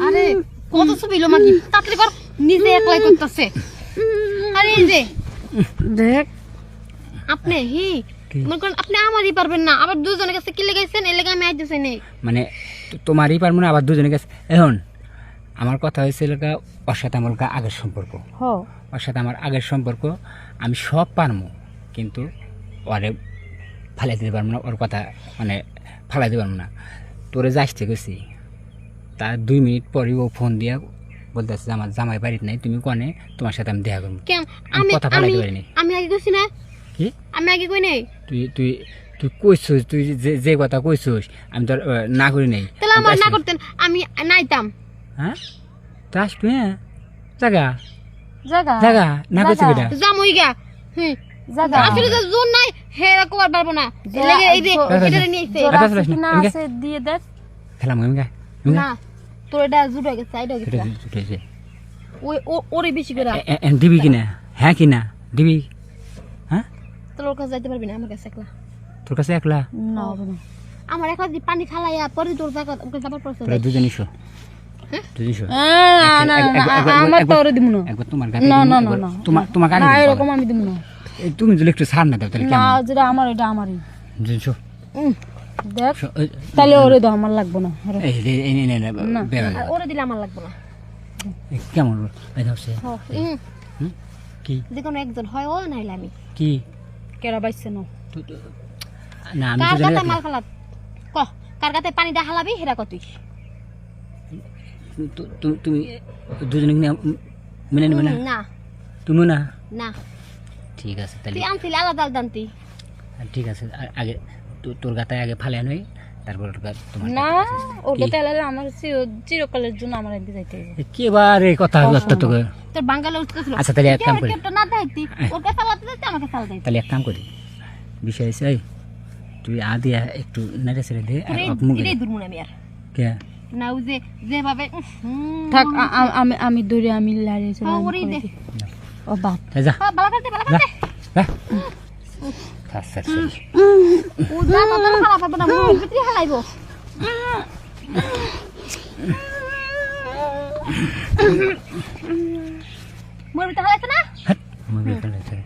আরে কত ছবি লো মাগি তাড়াতাড়ি কর নিজে একলাই করতেছে আরে এই যে দেখ আপনি মনে করেন আপনি আমারই পারবেন না আবার দুজনের কাছে কি লাগাইছেন এই লাগা আমি আইতেছি নেই মানে তোমারই পারবো না আবার দুজনের কাছে এখন আমার কথা হয়েছিল ওর সাথে আমার আগের সম্পর্ক ওর সাথে আমার আগের সম্পর্ক আমি সব পারবো কিন্তু ওরে ফালাই দিতে পারবো না ওর কথা মানে ফালাই দিতে পারবো না তোরে যাইতে গেছি তার 2 মিনিট পরে ও ফোন দিয়া বলতেছে যে আমার জামাই বাড়িতে নাই তুমি কনে তোমার সাথে আমি দেখা করবো আমি কথা ফালাইতে পারিনি আমি আগে কইছি না কি আমি আগে কই নাই তুই তুই তুই কইছিস তুই যে কথা কইছিস আমি তো না করি নাই তাহলে আমার না করতেন আমি নাইতাম হ্যাঁ তা আসবি হ্যাঁ জাগা জায়গা জাগা না কইছি বেটা জামুই গা জায়গা আসলে যে জোর নাই হে কোয়ার পারবো না এই লাগে এই যে এটা নিয়ে আইছে এটা চলে না আছে দিয়ে দেখ খেলাম আমি গা না তোর এটা জুড়ে গেছে সাইড হয়ে গেছে ওই ওরে বেশি করে দিবি কিনা হ্যাঁ কিনা দিবি হ্যাঁ তোর কাছে যাইতে পারবি না আমার কাছে একলা তোর কাছে একলা না হবে না আমার একলা দি পানি খালাইয়া পরে তোর জায়গা ওকে যাবার পড়ছে তোরা দুজনইছো দুজনইছো না আমার তো ওরে দিমু না একবার তোমার গাতে না না না তোমার গাতে না এরকম আমি দিমু না তুমি যদি একটু ছাড় না দাও তাহলে না কেমন যেটা আমার এটা আমারই বুঝছো দেখ তাহলে ওরে দাও আমার লাগবে না এই এই নে আর ওরে দিলে আমার লাগবে না কেমন এই হচ্ছে কি যে কোনো একজন হয় ও নাইলে আমি কি কেরা বাইছে না না আমি কার তো কাছে মাল খালাত ক কার কাছে পানিটা হালাবি হেরা কতই তুমি দুজনে মেনে নেবে না না তুমি না না ঠিক আছে তাহলে তুই আনছিলি আলাদা আলাদা আনতি ঠিক আছে আগে তোর গাতায় আগে ফালে আনই তারপর তোমার না ওটা তাহলে আমার চিরকালের জন্য আমার একদিন যাইতে হবে একেবারে কথা একটা তোকে তোর বাঙ্গালে উঠতেছিল আচ্ছা তাহলে এক কাম করি কেপটা না দাইতি ওর কাছে আলাদা দিতে আমাকে সাল দাইতি তাহলে এক কাম করি বিষয় আছে এই তুই আদিয়া একটু নেড়ে ছেড়ে দে আর মুখে এটাই দুর্মুন আমি আর কে না ও যে যেভাবে থাক আমি দৌড়ে আমি লাড়িয়ে চলে ওরে দে ও বাপ যা বালা করতে যা যা আচ্ছা ও যা তো খারাপ হবে না মুখ ভিতরে হালাইবো মোর ভিতরে হালাইছ না হাট মুখে ফেলে ছেড়ে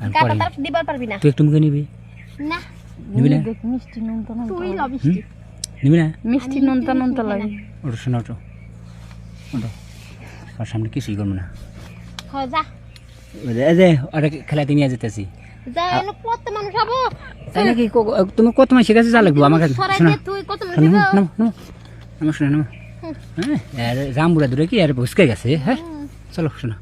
আর কাটা পরে তার দিবার পারবি না তুই একটু মুখে নিবি না নিবি না দেখ মিষ্টি নুনতা তুই লবিষ্টি নিবি না মিষ্টি নুনতা লাগে ওটা শোনো ওটো ওটো আর সামনে কিছুই করবো না হ যা এই যে ওটা খেলাতে নিয়ে যেতেছি যা এনে কত মানুষ হবো তাই নাকি তুমি কত মাস শিখেছো যা লাগবো আমার কাছে সরাই শোনো দে তুই কত মানুষ হবো আমার শোনো হ্যাঁ জামবুড়া দূরে কি আর বসকে গেছে হ্যাঁ চলো শোনো